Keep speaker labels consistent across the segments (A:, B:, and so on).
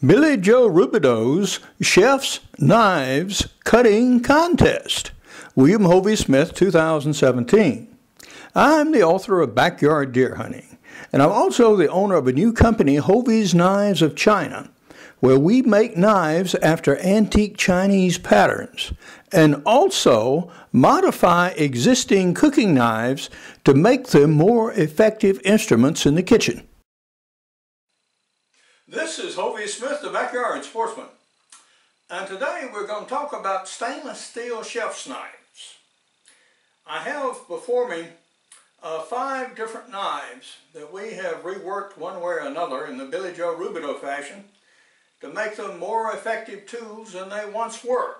A: Billy Joe Rubideaux's Chef's Knives Cutting Contest, William Hovey Smith, 2017. I'm the author of Backyard Deer Hunting, and I'm also the owner of a new company, Hovey's Knives of China, where we make knives after antique Chinese patterns and also modify existing cooking knives to make them more effective instruments in the kitchen. This is Hovey Smith, the Backyard Sportsman, and today we're going to talk about stainless steel chef's knives. I have before me 5 different knives that we have reworked one way or another in the Billy Joe Rubideoux fashion to make them more effective tools than they once were.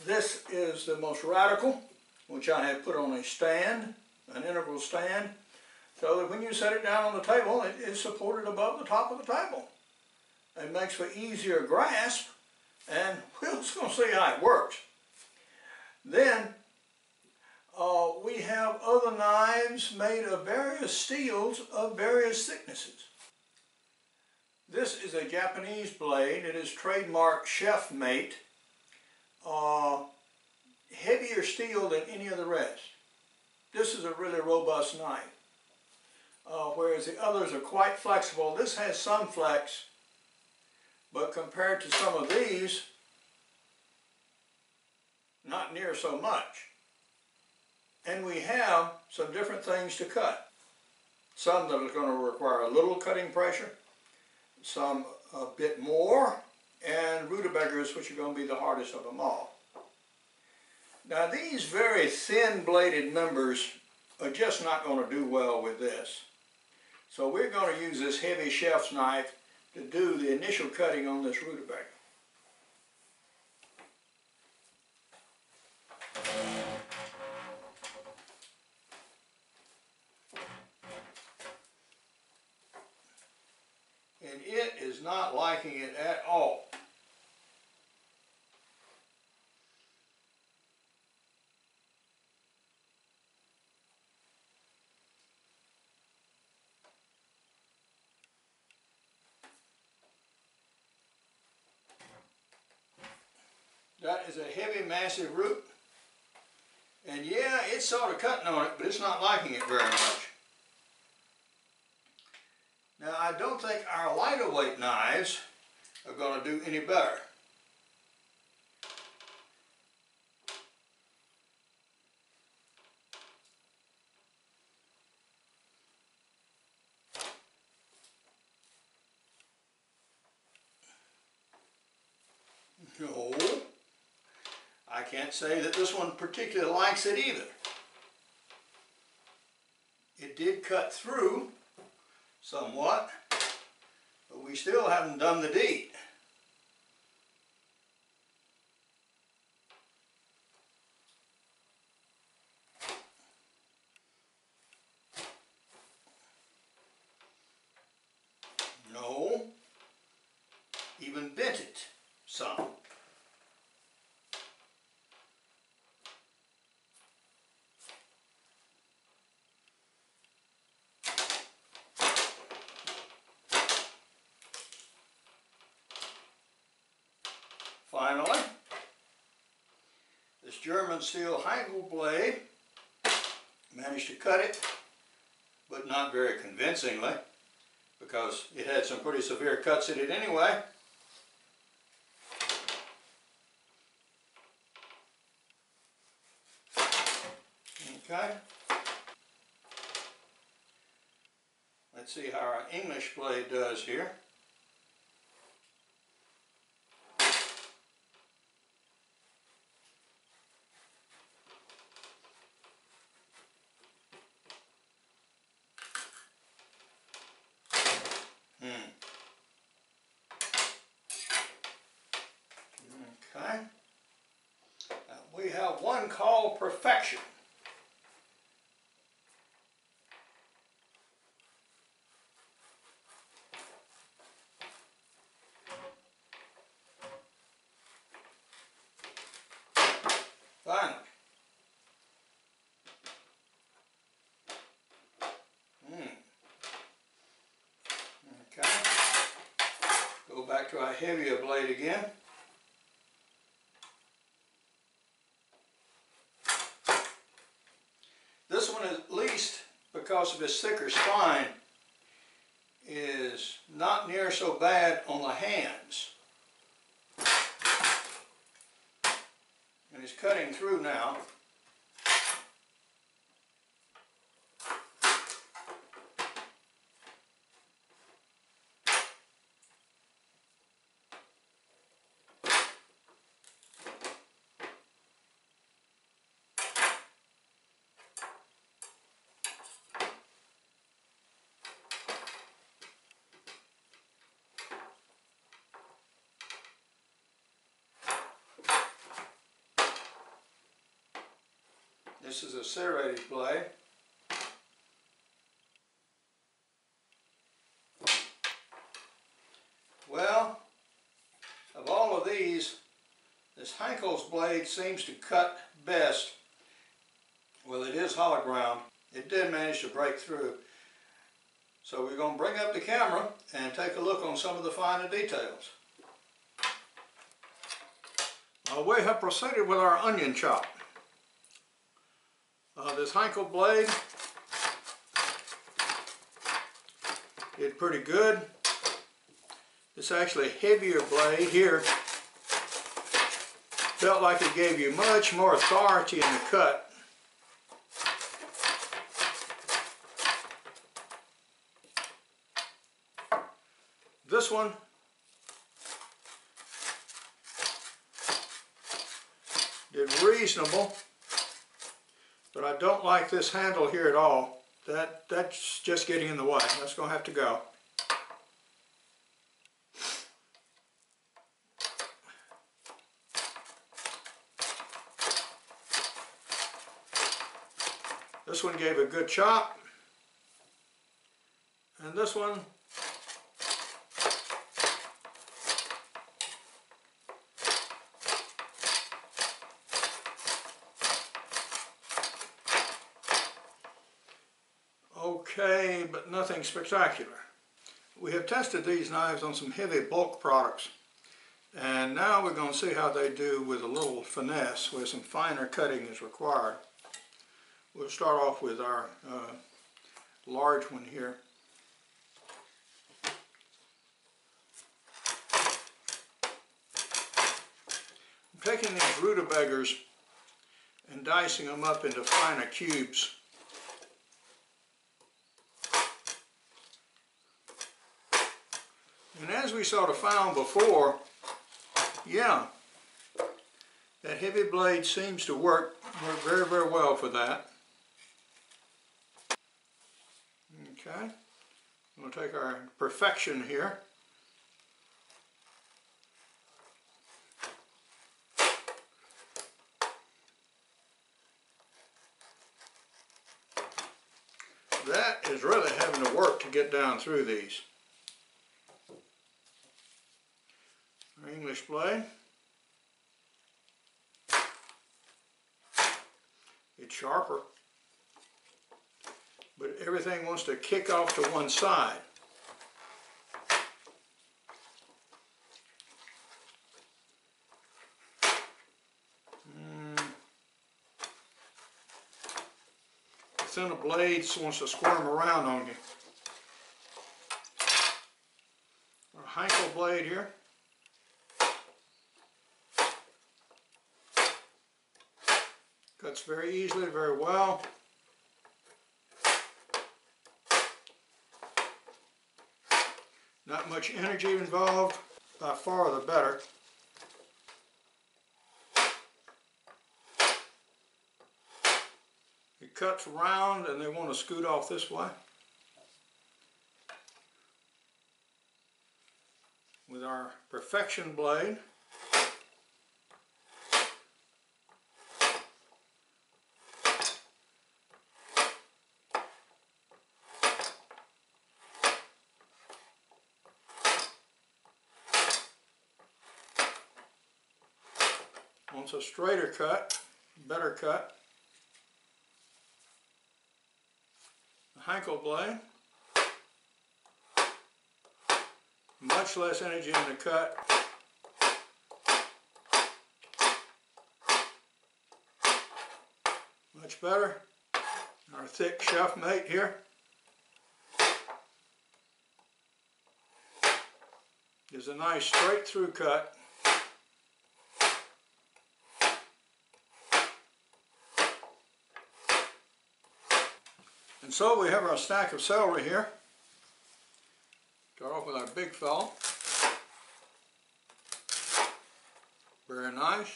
A: This is the most radical, which I have put on a stand, an integral stand, so that when you set it down on the table, it is supported above the top of the table. It makes for easier grasp, and we're just going to see how it works. Then we have other knives made of various steels of various thicknesses. This is a Japanese blade. It is trademark Chef Mate. Heavier steel than any of the rest. This is a really robust knife. Whereas the others are quite flexible. This has some flex, but compared to some of these, not near so much. And we have some different things to cut. Some that are going to require a little cutting pressure, some a bit more, and rutabagas, which are going to be the hardest of them all. Now these very thin bladed members are just not going to do well with this. So we're going to use this heavy chef's knife to do the initial cutting on this rutabaga. And it is not liking it at all. That is a heavy, massive root. And yeah, it's sort of cutting on it, but it's not liking it very much. Now, I don't think our lighter weight knives are going to do any better. No, I can't say that this one particularly likes it either. It did cut through somewhat, but we still haven't done the deed. No, even bent it some. Finally, this German steel Hagel blade managed to cut it, but not very convincingly, because it had some pretty severe cuts in it anyway. Okay. Let's see how our English blade does here. Okay. Now we have one called perfection. Finally. Okay. back to our heavier blade again. This one, at least because of its thicker spine, is not near so bad on the hands. And it's cutting through now. This is a serrated blade. Well, of all of these, this Henkel's blade seems to cut best. Well, it is hollow ground. It did manage to break through. So we're going to bring up the camera and take a look on some of the finer details. We have proceeded with our onion chop. This Henkel blade did pretty good. This actually heavier blade here felt like it gave you much more authority in the cut. This one did reasonable. But I don't like this handle here at all. That's just getting in the way. That's going to have to go. This one gave a good chop. And this one okay, but nothing spectacular. We have tested these knives on some heavy bulk products, and now we're going to see how they do with a little finesse, where some finer cutting is required. We'll start off with our large one here. I'm taking these rutabagas and dicing them up into finer cubes. And as we sort of found before, yeah, that heavy blade seems to work very, very well for that. Okay, we'll take our perfection here. That is really having to work to get down through these. Our English blade. It's sharper, but everything wants to kick off to one side. The thinner blade wants to squirm around on you. Our Henkel blade here. Cuts very easily, very well. Not much energy involved, by far the better. It cuts round and they want to scoot off this way. With our perfection blade, wants a straighter cut, better cut. The Henkel blade, much much less energy in the cut. Much better. Our thick chef mate here is a nice straight through cut. And so we have our stack of celery here. Start off with our big fella. Very nice.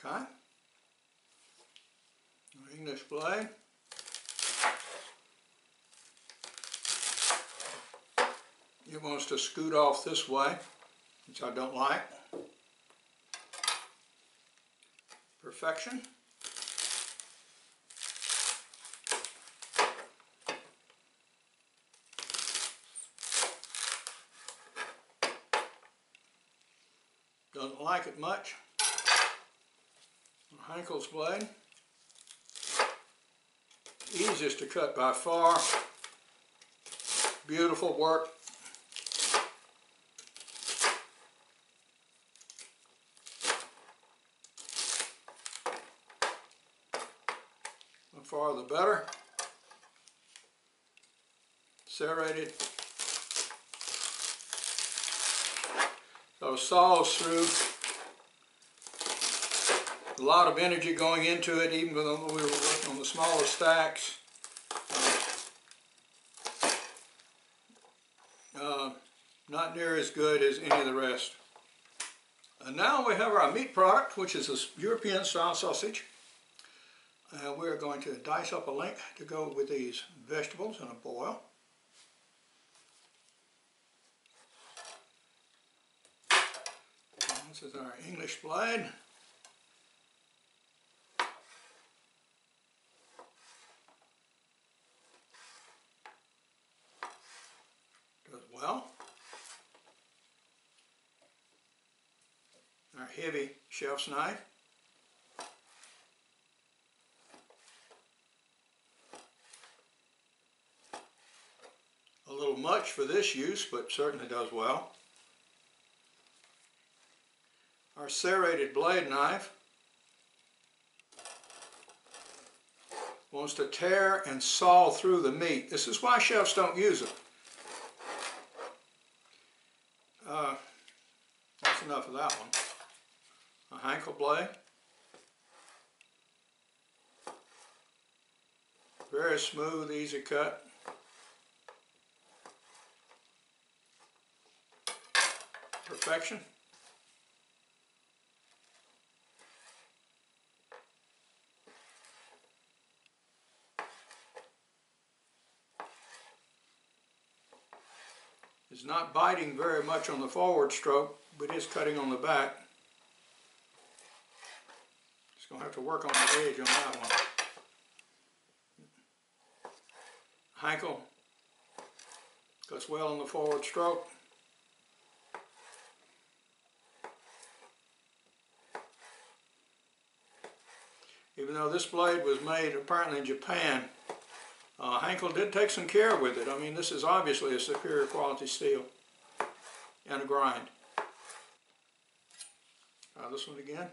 A: Okay. Our English blade. It wants to scoot off this way, which I don't like. Perfection. Doesn't like it much. Henkel's blade. Easiest to cut by far. Beautiful work. The far the better. Serrated. So saws through. A lot of energy going into it, even though we were working on the smaller stacks. Not near as good as any of the rest. And now we have our meat product, which is a European style sausage. We're going to dice up a link to go with these vegetables in a boil. And this is our English blade. Does well. Our heavy chef's knife. A little much for this use, but certainly does well. Our serrated blade knife wants to tear and saw through the meat. This is why chefs don't use it. That's enough of that one. A Henkel blade. Very smooth, easy cut. Perfection. It's not biting very much on the forward stroke, but is cutting on the back. Just going to have to work on the edge on that one. Henkel cuts well on the forward stroke. Even though this blade was made apparently in Japan, Henkel did take some care with it. I mean, this is obviously a superior quality steel and a grind. Try this one again.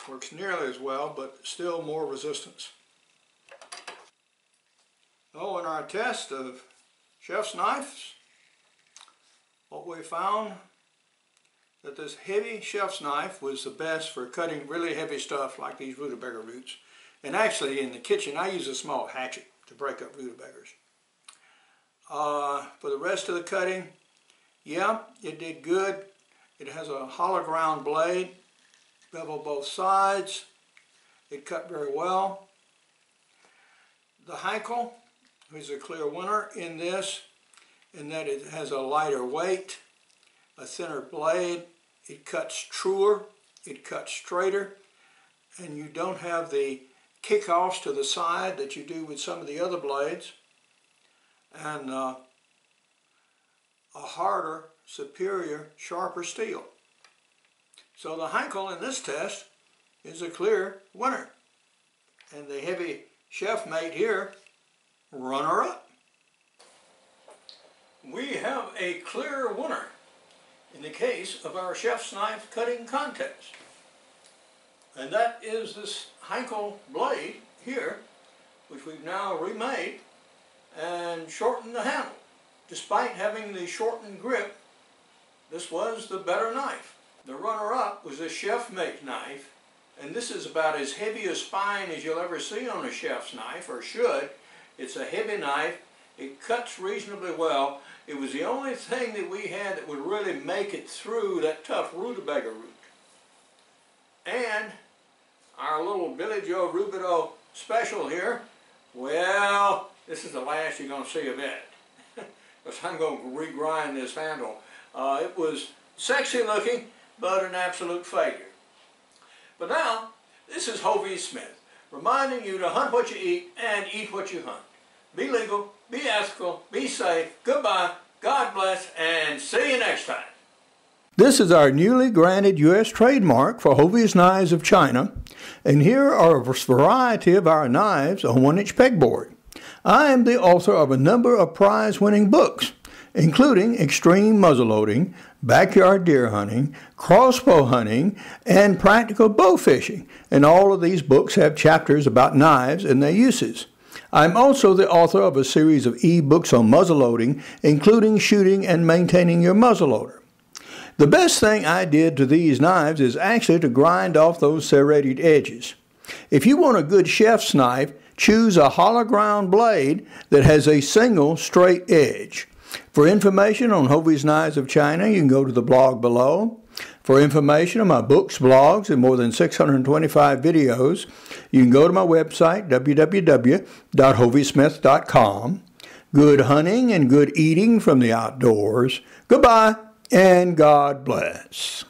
A: Works nearly as well, but still more resistance. Oh, in our test of chef's knives, what we found that this heavy chef's knife was the best for cutting really heavy stuff like these rutabaga roots. And actually in the kitchen I use a small hatchet to break up rutabagas. For the rest of the cutting, yeah, it did good. It has a hollow ground blade, bevel both sides. It cut very well. The Henkel is a clear winner in this, in that it has a lighter weight, a thinner blade, it cuts truer, it cuts straighter, and you don't have the kickoffs to the side that you do with some of the other blades. And a harder, superior, sharper steel. So the Heinkel in this test is a clear winner. And the heavy chef mate here, runner-up. We have a clear winner in the case of our chef's knife cutting contest. And that is this Heinkel blade here, which we've now remade and shortened the handle. Despite having the shortened grip, this was the better knife. The runner-up was a chef mate knife, and this is about as heavy a spine as you'll ever see on a chef's knife, or should. It's a heavy knife. It cuts reasonably well. It was the only thing that we had that would really make it through that tough rutabaga root. And our little Billy Joe Rubideoux special here, well, this is the last you're going to see of it. Because I'm going to regrind this handle. It was sexy looking, but an absolute failure. But now, this is Vege Smith, reminding you to hunt what you eat and eat what you hunt. Be legal, be ethical, be safe, goodbye, God bless, and see you next time. This is our newly granted U.S. trademark for Hovey's Knives of China, and here are a variety of our knives on 1-inch pegboard. I am the author of a number of prize-winning books, including Extreme Muzzleloading, Backyard Deer Hunting, Crossbow Hunting, and Practical Bow Fishing, and all of these books have chapters about knives and their uses. I'm also the author of a series of e-books on muzzleloading, including shooting and maintaining your muzzleloader. The best thing I did to these knives is actually to grind off those serrated edges. If you want a good chef's knife, choose a hollow ground blade that has a single straight edge. For information on Hovey's Knives of China, you can go to the blog below. For information on my books, blogs, and more than 625 videos, you can go to my website, www.hoveysmith.com. Good hunting and good eating from the outdoors. Goodbye, and God bless.